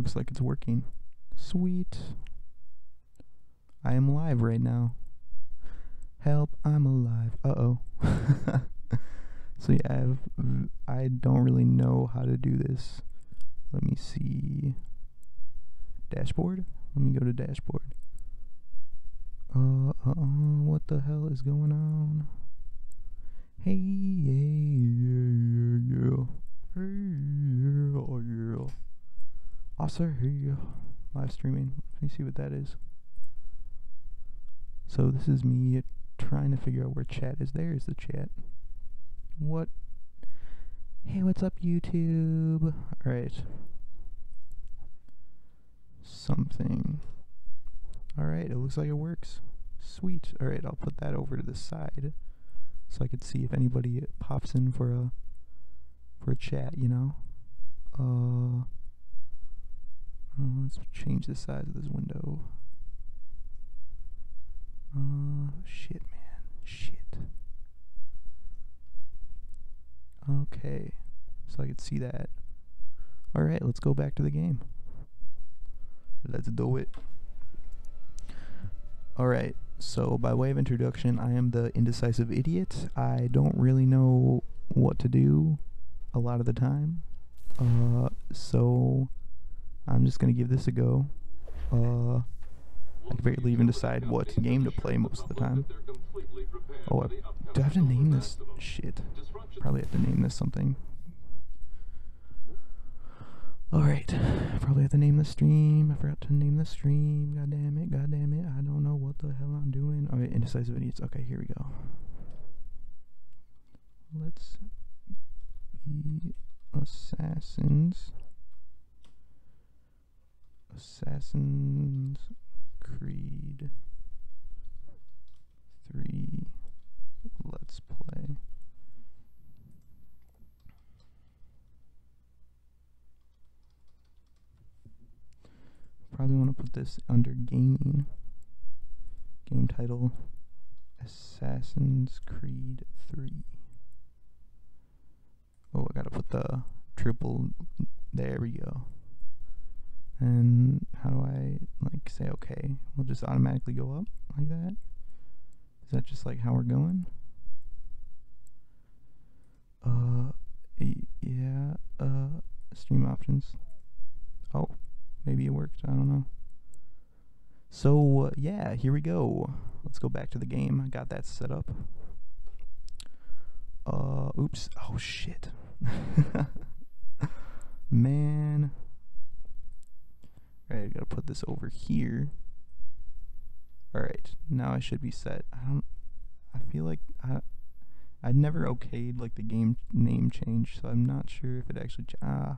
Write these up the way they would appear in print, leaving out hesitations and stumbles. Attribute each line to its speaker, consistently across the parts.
Speaker 1: Looks like it's working. Sweet. I am live right now. Help, I'm alive. Uh-oh. So yeah, I don't really know how to do this. Let me see. Dashboard? Let me go to dashboard. What the hell is going on? Hey, yeah. Hey, yeah. I say hey. Live streaming. Let me see what that is. So this is me trying to figure out where chat is. There is the chat. What? Hey, what's up, YouTube? Alright. Something. Alright, it looks like it works. Sweet. Alright, I'll put that over to the side so I could see if anybody pops in for a chat, you know? Let's change the size of this window. Shit, man. Shit. Okay. So I could see that. Alright, let's go back to the game. Let's do it. Alright, so by way of introduction, I am the indecisive idiot. I don't really know what to do a lot of the time. So I'm just gonna give this a go. I can barely even decide what game to play most of the time. Oh, do I have to name this? Shit. Probably have to name this something. Alright, probably have to name the stream. I forgot to name the stream. God damn it, god damn it. I don't know what the hell I'm doing. Alright, indecisive idiots. Okay, here we go. Let's be assassins. Assassin's Creed 3. Let's play. Probably want to put this under gaming. Game title: Assassin's Creed 3. Oh, I gotta put the triple. There we go. And how do I like say okay? We'll just automatically go up like that. Is that just like how we're going? Yeah. Stream options. Oh. Maybe it worked, I don't know. So, yeah, here we go. Let's go back to the game. I got that set up. Oops. Oh, shit. Man. Alright, I gotta put this over here. Alright, now I should be set. I feel like I'd never okayed, like, the game name change, so I'm not sure if it actually, let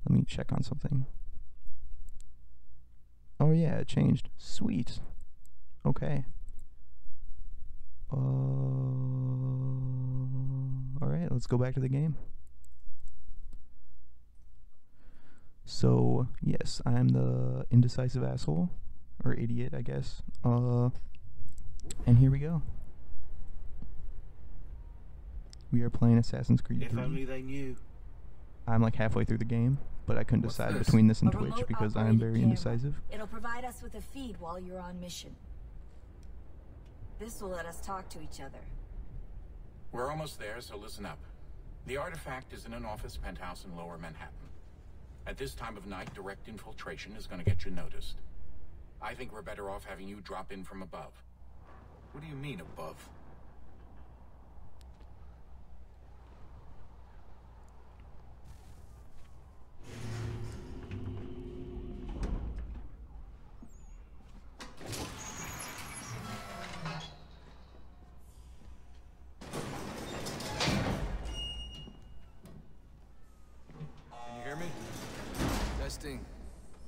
Speaker 1: me check on something. Oh yeah, it changed. Sweet. Okay. Alright, let's go back to the game. So, yes, I'm the indecisive asshole. Or idiot, I guess. And here we go. We are playing Assassin's Creed 3.
Speaker 2: If only they knew.
Speaker 1: I'm like halfway through the game, but I couldn't decide between this and Twitch because I am very indecisive.
Speaker 3: It'll provide us with a feed while you're on mission. This will let us talk to each other.
Speaker 4: We're almost there, so listen up. The artifact is in an office penthouse in Lower Manhattan. At this time of night, direct infiltration is going to get you noticed. I think we're better off having you drop in from above.
Speaker 2: What do you mean above?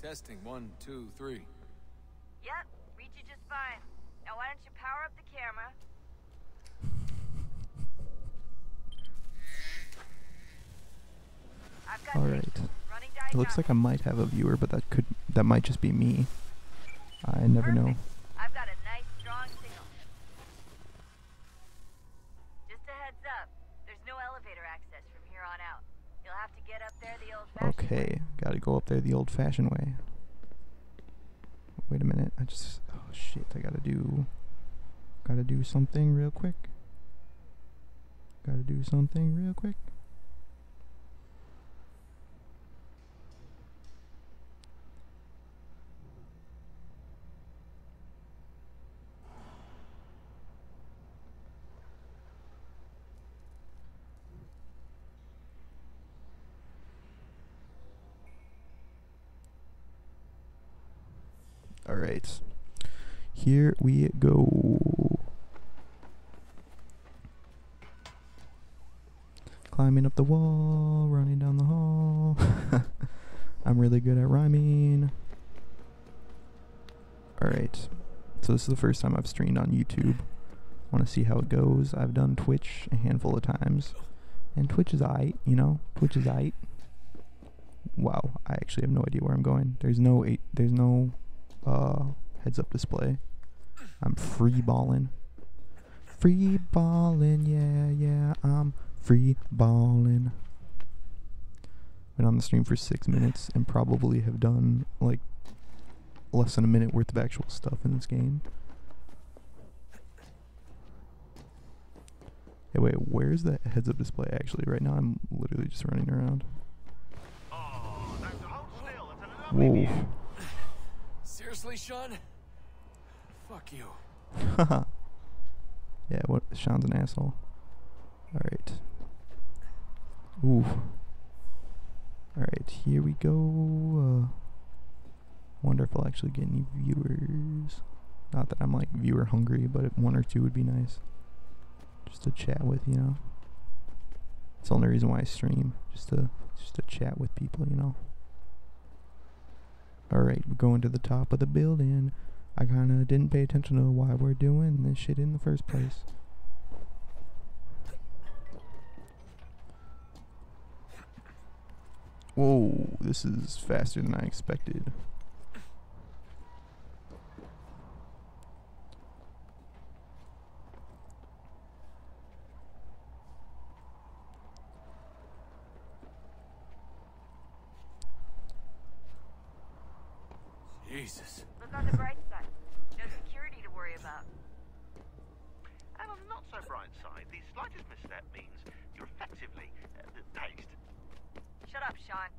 Speaker 5: Testing. 1, 2, 3.
Speaker 6: Yep, read you just fine. Now why don't you power up the camera? I've got
Speaker 1: Alright. It looks like I might have a viewer, but that might just be me. I never know.
Speaker 6: I've got a nice strong signal. Just a heads up, there's no elevator access from here on out. You'll have to get up there the old-fashioned way.
Speaker 1: Okay, gotta go up there the old-fashioned way. Wait a minute, oh shit, I gotta do something real quick. Alright, here we go. Climbing up the wall, running down the hall. I'm really good at rhyming. Alright, so this is the first time I've streamed on YouTube. Want to see how it goes. I've done Twitch a handful of times, and Twitch is aight, you know? Twitch is aight. Wow, I actually have no idea where I'm going. There's no heads-up display. I'm free balling. Free balling, yeah, I'm free balling. Been on the stream for 6 minutes and probably have done like less than a minute worth of actual stuff in this game. Hey, wait, where's the heads-up display actually? Right now I'm literally just running around. Whoa.
Speaker 2: Seriously, Sean? Fuck you.
Speaker 1: Haha. Yeah, what? Sean's an asshole. Alright. Ooh. Alright, here we go. Wonder if I'll actually get any viewers. Not that I'm like viewer hungry, but 1 or 2 would be nice. Just to chat with, you know. It's the only reason why I stream. Just to chat with people, you know. Alright, we're going to the top of the building. I kinda didn't pay attention to why we're doing this shit in the first place. Whoa, this is faster than I expected.
Speaker 2: Jesus.
Speaker 6: Look on the bright side. No security to worry about.
Speaker 5: And on the not so bright side, the slightest misstep means you're effectively tased.
Speaker 6: Shut up, Sean.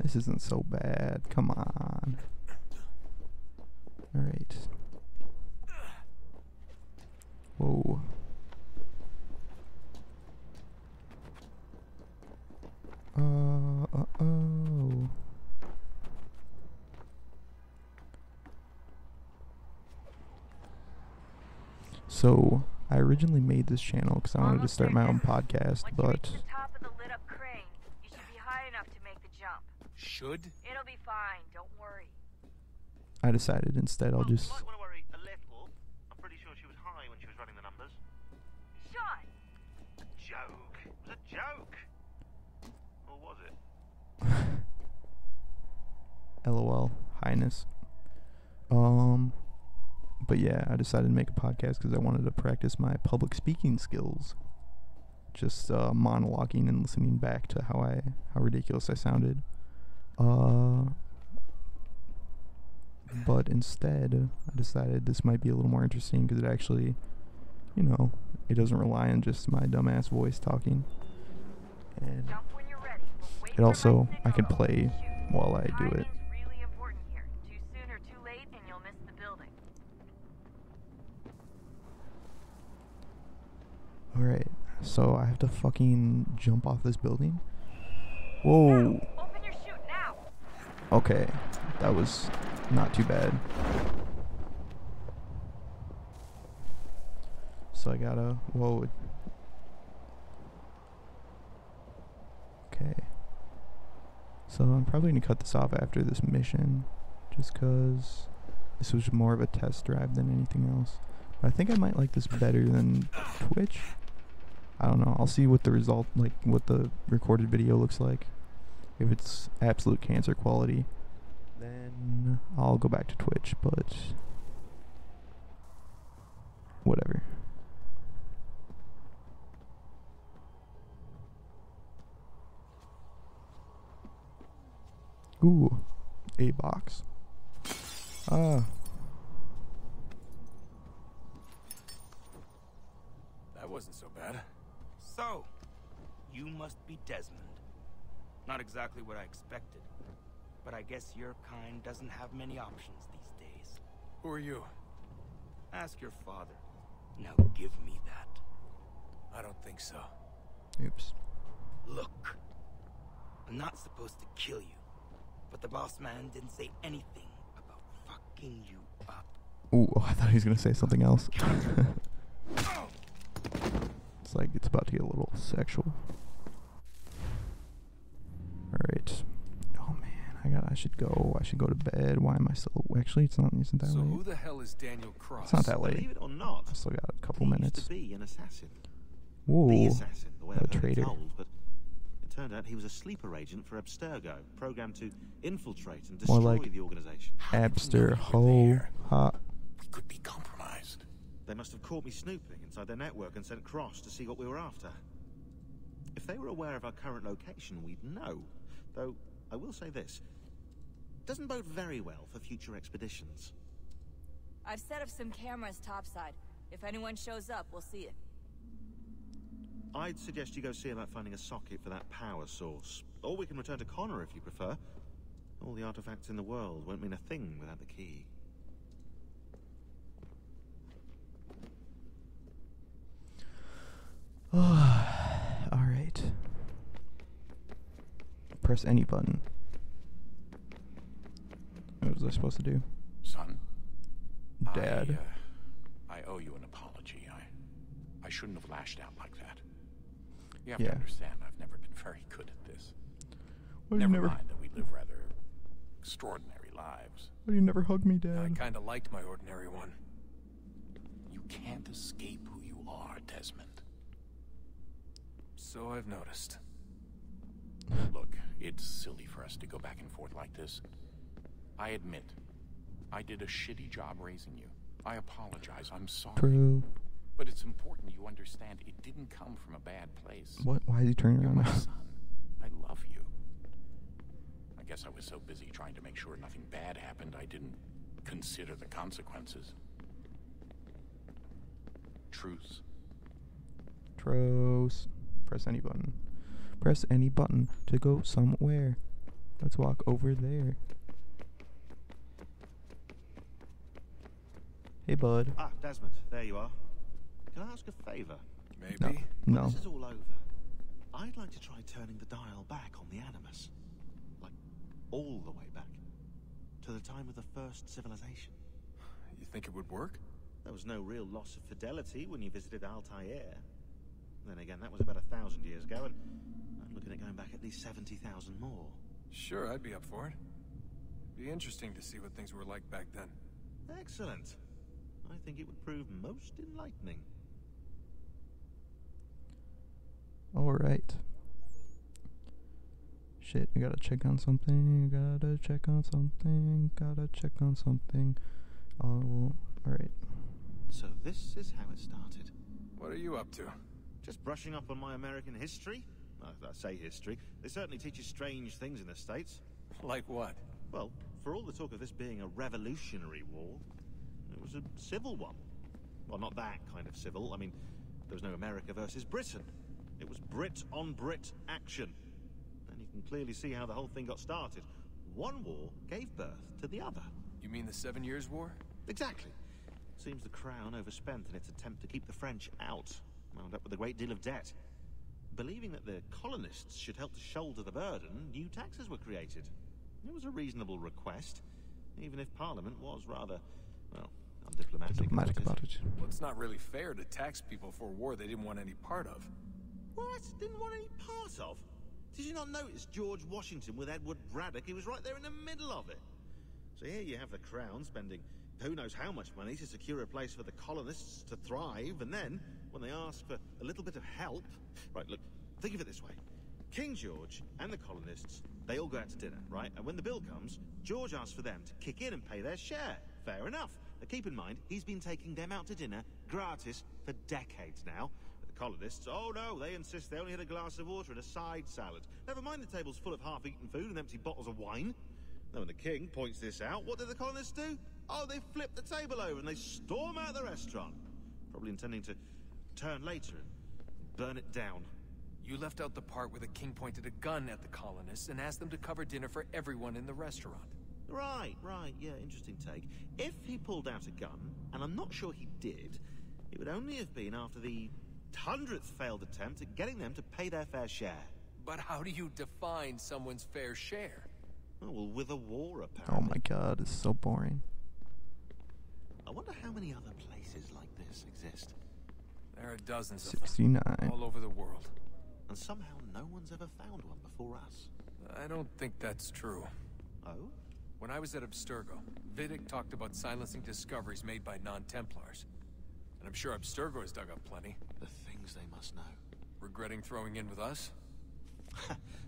Speaker 1: This isn't so bad. Come on. Alright. Whoa. Oh. So, I originally made this channel because I wanted to start my own podcast,
Speaker 6: Once you
Speaker 1: but
Speaker 6: reach the top of the lit up crane, you should be high enough to make the jump.
Speaker 2: Should?
Speaker 6: It'll be fine, don't worry.
Speaker 1: I decided instead I'll just...
Speaker 5: You might want to worry a little. I'm pretty sure she was high when she was running the numbers.
Speaker 6: Sean!
Speaker 5: Joke. It was a joke. Or was it?
Speaker 1: LOL, highness. But yeah, I decided to make a podcast because I wanted to practice my public speaking skills. Just monologuing and listening back to how ridiculous I sounded. But instead, I decided this might be a little more interesting because it actually, you know, it doesn't rely on just my dumbass voice talking. And
Speaker 6: Jump when you're ready, but wait
Speaker 1: it
Speaker 6: for my
Speaker 1: also, I can
Speaker 6: signal.
Speaker 1: play
Speaker 6: Shoot.
Speaker 1: while I do it.
Speaker 6: Timing's really important here. Too soon or too late, and you'll miss the building.
Speaker 1: Alright, so I have to fucking jump off this building? Whoa.
Speaker 6: Now, open your chute now.
Speaker 1: Okay, that was not too bad. So I gotta, whoa. Okay. So I'm probably gonna cut this off after this mission, just cause this was more of a test drive than anything else. But I think I might like this better than Twitch. I don't know. I'll see what the result, like what the recorded video looks like. If it's absolute cancer quality, then I'll go back to Twitch, but whatever. Ooh, a box. Ah.
Speaker 2: That wasn't so bad.
Speaker 7: So, you must be Desmond. Not exactly what I expected, but I guess your kind doesn't have many options these days.
Speaker 2: Who are you?
Speaker 7: Ask your father. Now give me that.
Speaker 2: I don't think so.
Speaker 1: Oops.
Speaker 7: Look, I'm not supposed to kill you, but the boss man didn't say anything about fucking you up.
Speaker 1: Ooh, I thought he was gonna say something else. It's like it's about to get a little sexual. Alright. Oh man, I should go to bed. Why am I still actually isn't that
Speaker 2: So
Speaker 1: late?
Speaker 2: who the hell is Daniel Cross?
Speaker 1: It's not that late.
Speaker 5: Believe it or not,
Speaker 1: I still got a couple
Speaker 5: he
Speaker 1: minutes.
Speaker 5: used to be an assassin.
Speaker 1: Whoa.
Speaker 5: The assassin, the way
Speaker 1: a
Speaker 5: I've heard it
Speaker 1: traitor.
Speaker 5: told, but it turned out he was a sleeper agent for Abstergo, programmed to infiltrate and
Speaker 1: More
Speaker 5: destroy
Speaker 1: like
Speaker 5: the organization.
Speaker 1: Abster
Speaker 2: were
Speaker 1: ho
Speaker 2: there?
Speaker 1: ha.
Speaker 4: We could be compromised.
Speaker 5: They must have caught me snooping inside their network and sent Cross to see what we were after. If they were aware of our current location, we'd know. Though, I will say this. Doesn't bode very well for future expeditions.
Speaker 3: I've set up some cameras topside. If anyone shows up, we'll see it.
Speaker 5: I'd suggest you go see about finding a socket for that power source. Or we can return to Connor if you prefer. All the artifacts in the world won't mean a thing without the key.
Speaker 1: Alright. Press any button. What was I supposed to do?
Speaker 4: Son?
Speaker 1: Dad.
Speaker 4: I owe you an apology. I shouldn't have lashed out like that. You have
Speaker 1: Yeah.
Speaker 4: to understand, I've never been very good at this.
Speaker 1: Why do you
Speaker 4: Never mind that we live rather extraordinary lives.
Speaker 1: Why do you never hug me,
Speaker 2: I
Speaker 1: Dad?
Speaker 2: kinda liked my ordinary one.
Speaker 4: You can't escape who you are, Desmond.
Speaker 2: So I've noticed.
Speaker 4: Look, it's silly for us to go back and forth like this. I admit, I did a shitty job raising you. I apologize, I'm sorry.
Speaker 1: True.
Speaker 4: But it's important you understand it didn't come from a bad place.
Speaker 1: What? Why is he turning
Speaker 4: You're
Speaker 1: around
Speaker 4: my
Speaker 1: now?
Speaker 4: son. I love you. I guess I was so busy trying to make sure nothing bad happened, I didn't consider the consequences. Truce.
Speaker 1: Tros. Press any button. Press any button to go somewhere. Let's walk over there. Hey, bud.
Speaker 5: Ah, Desmond, there you are. Can I ask a favor?
Speaker 2: Maybe?
Speaker 1: No.
Speaker 5: When this is all over, I'd like to try turning the dial back on the Animus. Like, all the way back. To the time of the first civilization.
Speaker 2: You think it would work?
Speaker 5: There was no real loss of fidelity when you visited Altair. Then again, that was about 1,000 years ago, and I'm looking at going back at least 70,000 more.
Speaker 2: Sure, I'd be up for it. Be interesting to see what things were like back then.
Speaker 5: Excellent. I think it would prove most enlightening.
Speaker 1: Alright. Shit, I gotta check on something. Gotta check on something. Gotta check on something. Alright.
Speaker 5: So this is how it started.
Speaker 2: What are you up to?
Speaker 5: Just brushing up on my American history. I say history. They certainly teach you strange things in the States.
Speaker 2: Like what?
Speaker 5: Well, for all the talk of this being a revolutionary war, it was a civil one. Well, not that kind of civil. I mean, there was no America versus Britain. It was Brit on Brit action. And you can clearly see how the whole thing got started. One war gave birth to the other.
Speaker 2: You mean the 7 Years' War?
Speaker 5: Exactly. Seems the Crown overspent in its attempt to keep the French out, wound up with a great deal of debt. Believing that the colonists should help to shoulder the burden, new taxes were created. It was a reasonable request, even if Parliament was rather, well, undiplomatic.
Speaker 1: Diplomatic about it.
Speaker 2: Well, it's not really fair to tax people for a war they didn't want any part of.
Speaker 5: What? Didn't want any part of? Did you not notice George Washington with Edward Braddock? He was right there in the middle of it. So here you have the Crown spending who knows how much money to secure a place for the colonists to thrive, and then, when they ask for a little bit of help... Right, look, think of it this way. King George and the colonists, they all go out to dinner, right? And when the bill comes, George asks for them to kick in and pay their share. Fair enough. But keep in mind, he's been taking them out to dinner, gratis, for decades now. But the colonists, oh no, they insist they only had a glass of water and a side salad. Never mind the table's full of half-eaten food and empty bottles of wine. Now when the king points this out, what do the colonists do? Oh, they flip the table over and they storm out the restaurant. Probably intending to turn later and burn it down.
Speaker 2: You left out the part where the king pointed a gun at the colonists and asked them to cover dinner for everyone in the restaurant.
Speaker 5: Right, yeah, interesting take. If he pulled out a gun, and I'm not sure he did, it would only have been after the 100th failed attempt at getting them to pay their fair share.
Speaker 2: But how do you define someone's fair share?
Speaker 5: Oh, well, with a war,
Speaker 1: Oh
Speaker 5: apparently.
Speaker 1: my god, it's so boring.
Speaker 5: I wonder how many other places like this exist.
Speaker 2: There are dozens of them,
Speaker 1: 69.
Speaker 2: all over the world.
Speaker 5: And somehow no one's ever found one before us.
Speaker 2: I don't think that's true.
Speaker 5: Oh?
Speaker 2: When I was at Abstergo, Vidic talked about silencing discoveries made by non-Templars. And I'm sure Abstergo has dug up plenty.
Speaker 5: The things they must know.
Speaker 2: Regretting throwing in with us?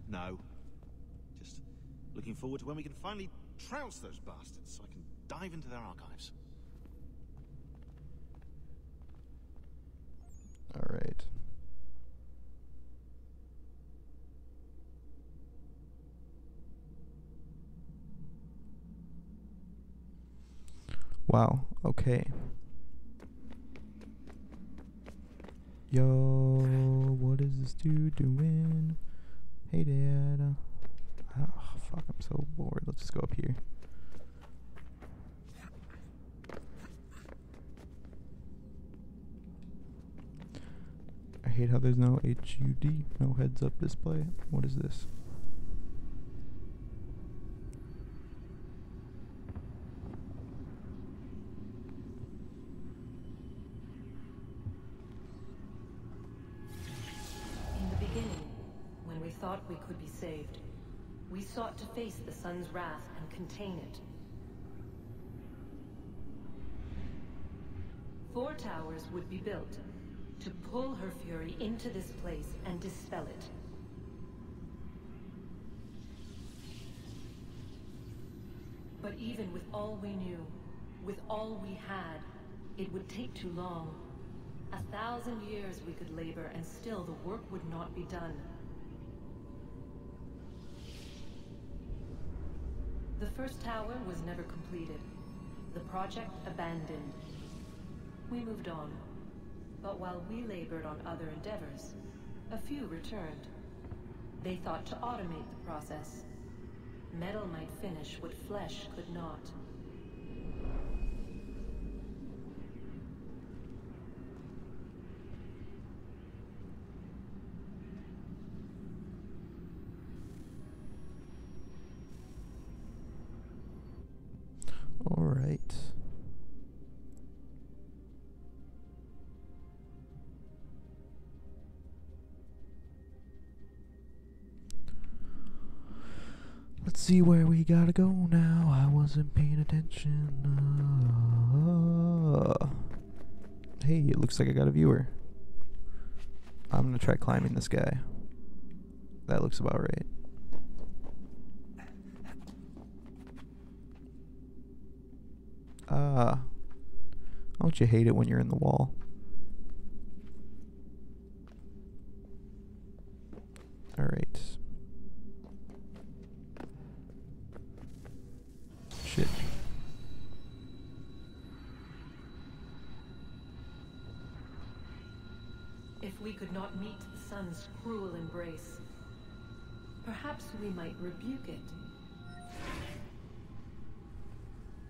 Speaker 5: No. Just looking forward to when we can finally trounce those bastards so I can dive into their archives.
Speaker 1: Alright. Wow, okay. Yo, what is this dude doing? Hey, Dad. Oh, fuck, I'm so bored. Let's just go up here. I hate how there's no HUD, no heads-up display. What is this?
Speaker 8: In the beginning, when we thought we could be saved, we sought to face the sun's wrath and contain it. 4 towers would be built to pull her fury into this place and dispel it. But even with all we knew, with all we had, it would take too long. 1,000 years we could labor and still the work would not be done. The first tower was never completed. The project abandoned. We moved on. But while we labored on other endeavors, a few returned. They thought to automate the process. Metal might finish what flesh could not.
Speaker 1: All right. Let's see where we gotta go now. I wasn't paying attention. Hey, it looks like I got a viewer. I'm gonna try climbing this guy. That looks about right. Don't you hate it when you're in the wall? Alright. Shit.
Speaker 8: If we could not meet the sun's cruel embrace, perhaps we might rebuke it.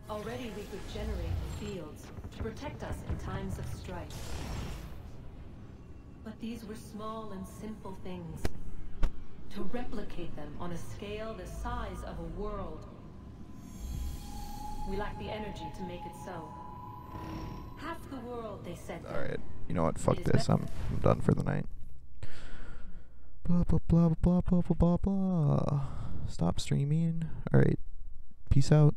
Speaker 8: Already we could generate the fields to protect us in times of strife. But these were small and simple things. To replicate them on a scale the size of a world. We lack the energy to make it so. Half the world, they said.
Speaker 1: Alright, you know what? Fuck this. I'm done for the night. Blah, blah, blah, blah, blah, blah, blah, blah. Stop streaming. Alright. Peace out.